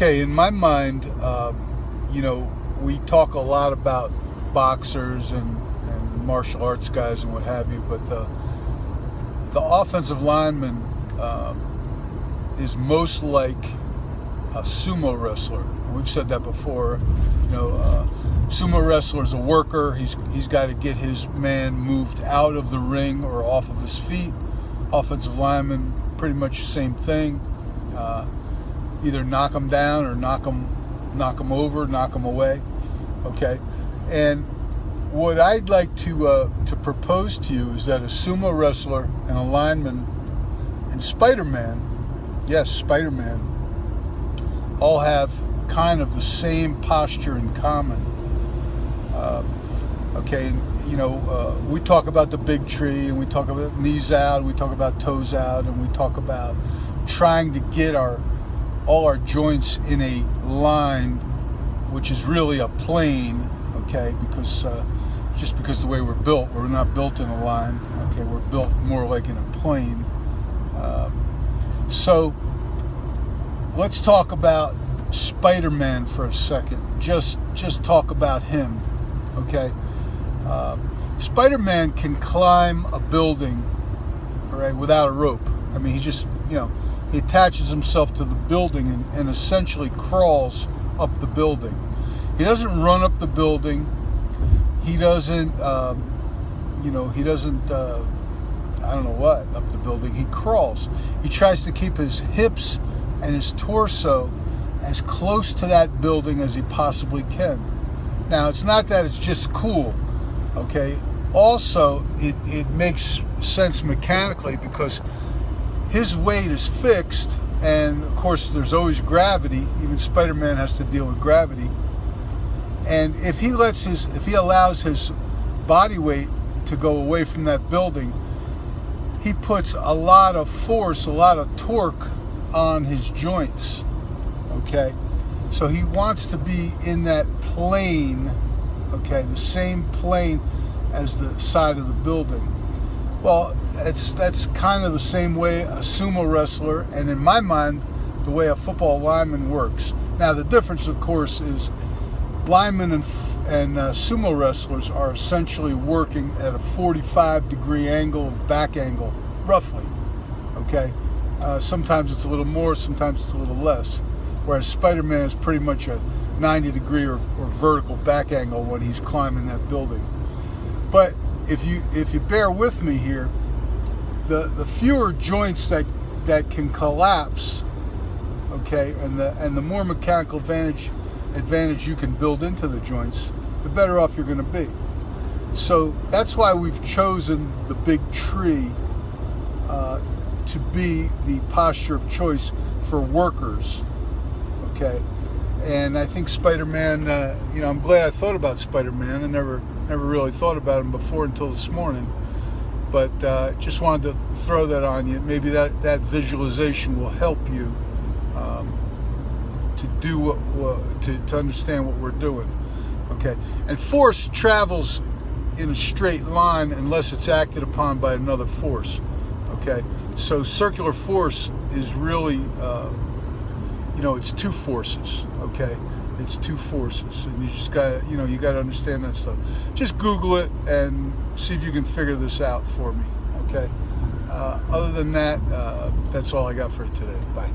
Okay, in my mind, we talk a lot about boxers and martial arts guys and what have you, but the offensive lineman is most like a sumo wrestler. We've said that before. Sumo wrestler is a worker. He's got to get his man moved out of the ring or off of his feet. Offensive lineman, pretty much the same thing. Either knock him down or knock him over, knock him away. Okay, and what I'd like to propose to you is that a sumo wrestler and a lineman and Spiderman, yes, Spiderman, all have kind of the same posture in common. We talk about the big tree, and we talk about knees out, we talk about toes out, and we talk about trying to get all our joints in a line, which is really a plane, okay, because the way we're built, we're not built in a line, okay, we're built more like in a plane. So let's talk about Spiderman for a second. Just talk about him, okay? Spiderman can climb a building, all right, without a rope. I mean, he just, he attaches himself to the building and essentially crawls up the building. He doesn't run up the building. He doesn't, up the building. He crawls. He tries to keep his hips and his torso as close to that building as he possibly can. Now, it's not that it's just cool, okay? Also, it makes sense mechanically because his weight is fixed, and of course there's always gravity. Even Spider-Man has to deal with gravity. And if he allows his body weight to go away from that building, he puts a lot of force, a lot of torque on his joints, okay? So he wants to be in that plane, okay, the same plane as the side of the building. Well, that's kind of the same way a sumo wrestler, and in my mind, the way a football lineman works. Now, the difference, of course, is linemen and sumo wrestlers are essentially working at a 45-degree angle, back angle, roughly, okay? Sometimes it's a little more, sometimes it's a little less, whereas Spider-Man is pretty much a 90-degree or vertical back angle when he's climbing that building. But if you bear with me here, the fewer joints that can collapse, okay, and the more mechanical advantage you can build into the joints, the better off you're going to be. So that's why we've chosen the big tree to be the posture of choice for workers, okay? And I think Spider-Man, I'm glad I thought about Spider-Man. I never really thought about him before until this morning. But just wanted to throw that on you. Maybe that visualization will help you to do to understand what we're doing. Okay, and force travels in a straight line unless it's acted upon by another force. Okay, so circular force is really, it's two forces. Okay, it's two forces, and you just got you got to understand that stuff. Just Google it and see if you can figure this out for me. Okay. Other than that, that's all I got for today. Bye.